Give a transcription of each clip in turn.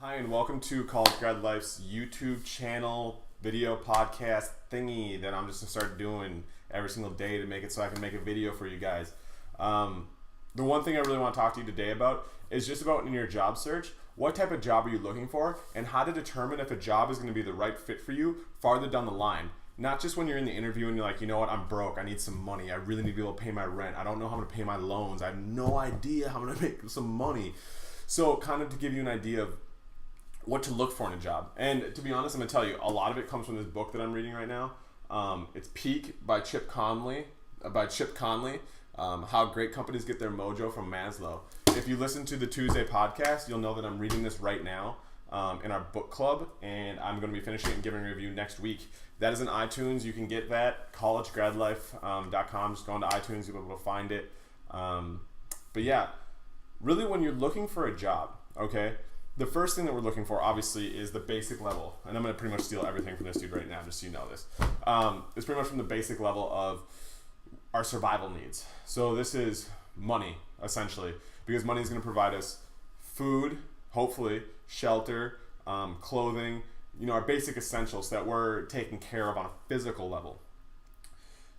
Hi, and welcome to College Grad Life's YouTube channel, video podcast thingy that I'm just gonna start doing every single day to make it so I can make a video for you guys. The one thing I really want to talk to you today about is just about in your job search. What type of job are you looking for, and how to determine if a job is going to be the right fit for you farther down the line. Not just when you're in the interview and you're like, you know what, I'm broke, I need some money, I really need to be able to pay my rent, I don't know how I'm going to pay my loans, I have no idea how I'm going to make some money. So kind of to give you an idea of what to look for in a job. And to be honest, I'm going to tell you, a lot of it comes from this book that I'm reading right now. It's Peak by Chip Conley, how great companies get their mojo from Maslow. If you listen to the Tuesday podcast, you'll know that I'm reading this right now in our book club, and I'm going to be finishing it and giving a review next week. That is in iTunes. You can get that, collegegradlife.com. Just go into iTunes, you'll be able to find it. But yeah, really when you're looking for a job, okay, the first thing that we're looking for, obviously, is the basic level. And I'm going to pretty much steal everything from this dude right now, just so you know this. It's pretty much from the basic level of our survival needs. So this is money, essentially, because money is going to provide us food, hopefully, shelter, clothing, our basic essentials that we're taking care of on a physical level.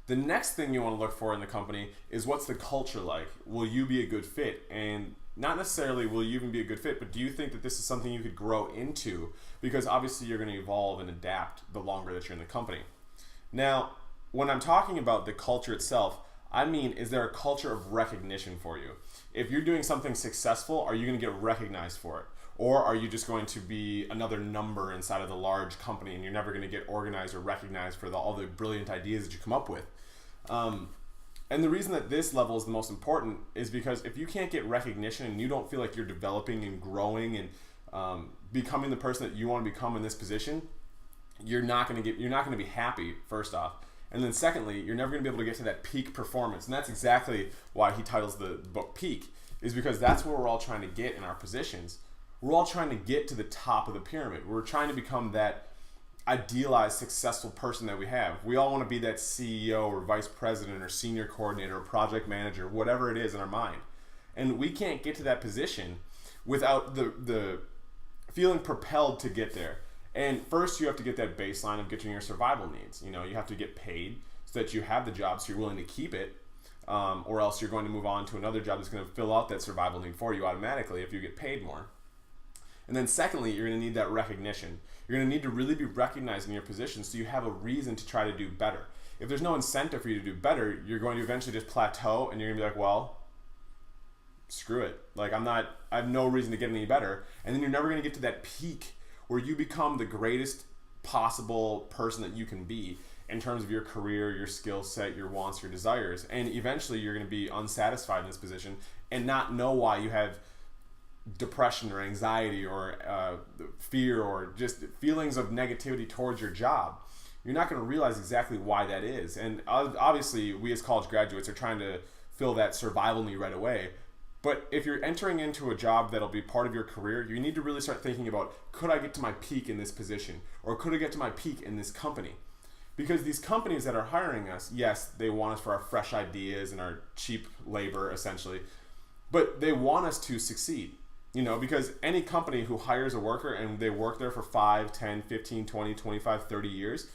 The next thing you want to look for in the company is what's the culture like? Will you be a good fit? And not necessarily will you even be a good fit, but do you think that this is something you could grow into? Because obviously you're going to evolve and adapt the longer that you're in the company. Now, when I'm talking about the culture itself, I mean, is there a culture of recognition for you? If you're doing something successful, are you going to get recognized for it? Or are you just going to be another number inside of the large company and you're never going to get organized or recognized for all the brilliant ideas that you come up with? And the reason that this level is the most important is because if you can't get recognition and you don't feel like you're developing and growing and becoming the person that you want to become in this position, you're not going to be happy, first off. And then secondly, you're never going to be able to get to that peak performance. And that's exactly why he titles the book Peak, is because that's where we're all trying to get in our positions. We're all trying to get to the top of the pyramid. We're trying to become that idealized successful person that we have. We all want to be that CEO or vice president or senior coordinator or project manager, whatever it is in our mind. And we can't get to that position without the feeling propelled to get there. And first you have to get that baseline of getting your survival needs. You have to get paid so that you have the job so you're willing to keep it, or else you're going to move on to another job that's going to fill out that survival need for you automatically if you get paid more. And then secondly, you're going to need that recognition. You're going to need to really be recognized in your position so you have a reason to try to do better. If there's no incentive for you to do better, you're going to eventually just plateau and you're going to be like, well, screw it. Like I have no reason to get any better. And then you're never going to get to that peak where you become the greatest possible person that you can be in terms of your career, your skill set, your wants, your desires. And eventually you're going to be unsatisfied in this position and not know why you have depression or anxiety or fear or just feelings of negativity towards your job. You're not going to realize exactly why that is. And obviously we as college graduates are trying to fill that survival need right away. But if you're entering into a job that'll be part of your career, you need to really start thinking about, could I get to my peak in this position? Or could I get to my peak in this company? Because these companies that are hiring us, yes, they want us for our fresh ideas and our cheap labor, essentially. But they want us to succeed. Because any company who hires a worker and they work there for 5, 10, 15, 20, 25, 30 years,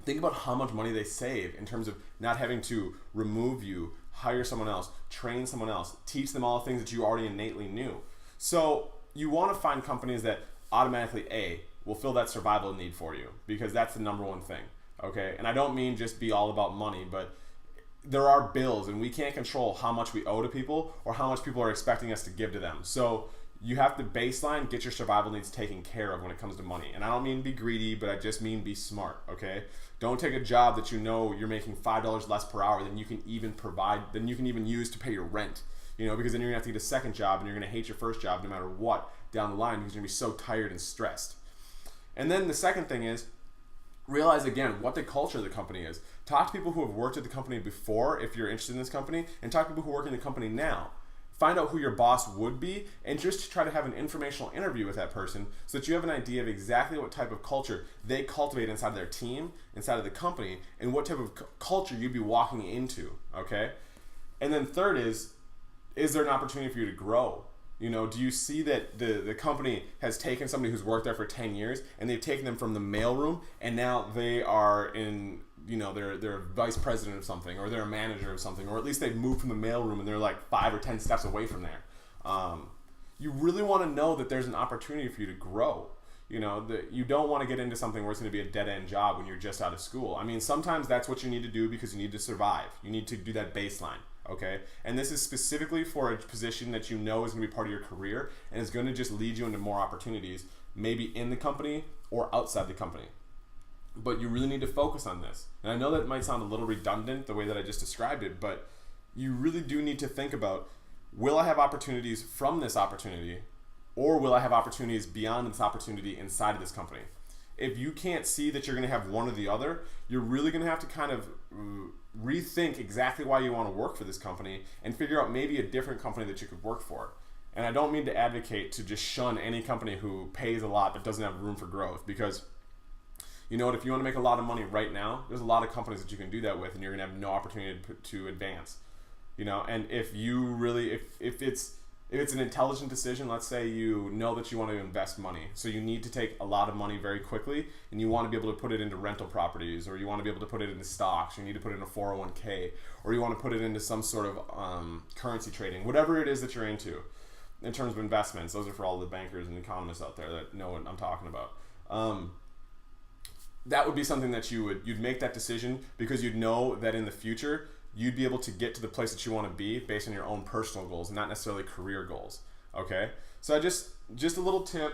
think about how much money they save in terms of not having to remove you, hire someone else, train someone else, teach them all the things that you already innately knew. So you want to find companies that automatically, will fill that survival need for you, because that's the number one thing, okay? And I don't mean just be all about money, but there are bills and we can't control how much we owe to people or how much people are expecting us to give to them. So you have to baseline, get your survival needs taken care of when it comes to money. And I don't mean be greedy, but I just mean be smart, okay? Don't take a job that you're making $5 less per hour than you can even use to pay your rent, because then you're gonna have to get a second job and you're gonna hate your first job no matter what down the line because you're gonna be so tired and stressed. And then the second thing is, realize again what the culture of the company is. Talk to people who have worked at the company before if you're interested in this company, and talk to people who work in the company now. Find out who your boss would be and just try to have an informational interview with that person so that you have an idea of exactly what type of culture they cultivate inside their team, inside of the company, and what type of culture you'd be walking into, okay? And then third is there an opportunity for you to grow? You know, do you see that the company has taken somebody who's worked there for 10 years and they've taken them from the mailroom and now they are in, you know, they're a vice president of something, or they're a manager of something, or at least they've moved from the mailroom and they're like 5 or 10 steps away from there. You really want to know that there's an opportunity for you to grow. You know, that you don't want to get into something where it's going to be a dead-end job when you're just out of school. I mean, sometimes that's what you need to do because you need to survive. You need to do that baseline, okay? And this is specifically for a position that you know is going to be part of your career and is going to just lead you into more opportunities, maybe in the company or outside the company. But you really need to focus on this. And I know that might sound a little redundant the way that I just described it, but you really do need to think about, will I have opportunities from this opportunity, or will I have opportunities beyond this opportunity inside of this company? If you can't see that you're going to have one or the other, you're really going to have to kind of rethink exactly why you want to work for this company and figure out maybe a different company that you could work for. And I don't mean to advocate to just shun any company who pays a lot but doesn't have room for growth, because you know what, if you want to make a lot of money right now, there's a lot of companies that you can do that with and you're going to have no opportunity to advance. You know, and if you really, if it's an intelligent decision, let's say you know that you want to invest money, so you need to take a lot of money very quickly and you want to be able to put it into rental properties, or you want to be able to put it into stocks, you need to put it in a 401k, or you want to put it into some sort of currency trading, whatever it is that you're into in terms of investments. Those are for all the bankers and economists out there that know what I'm talking about. That would be something that you'd make that decision because you'd know that in the future you'd be able to get to the place that you want to be based on your own personal goals, not necessarily career goals. Okay, so I just a little tip.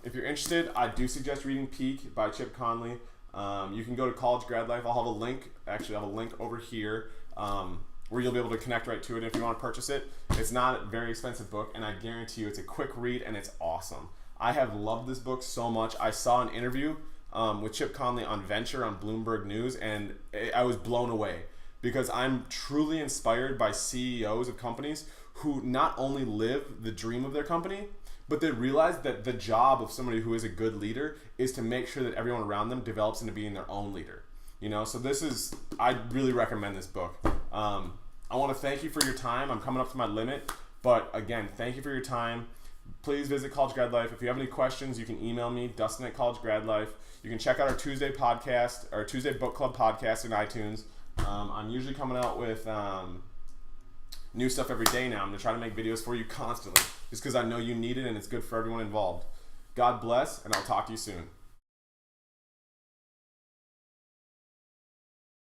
If you're interested, I do suggest reading Peak by Chip Conley. You can go to College Grad Life. I'll have a link. Actually, I have a link over here where you'll be able to connect right to it if you want to purchase it. It's not a very expensive book, and I guarantee you it's a quick read and it's awesome. I have loved this book so much. I saw an interview with Chip Conley on Venture on Bloomberg News, and I was blown away, because I'm truly inspired by CEOs of companies who not only live the dream of their company, but they realize that the job of somebody who is a good leader is to make sure that everyone around them develops into being their own leader. You know, so I really recommend this book. I want to thank you for your time. I'm coming up to my limit, but again, thank you for your time. Please visit College Grad Life. If you have any questions, you can email me, Dustin at College Grad Life. You can check out our Tuesday podcast, our Tuesday Book Club podcast in iTunes. I'm usually coming out with new stuff every day now. I'm going to try to make videos for you constantly, just because I know you need it and it's good for everyone involved. God bless, and I'll talk to you soon.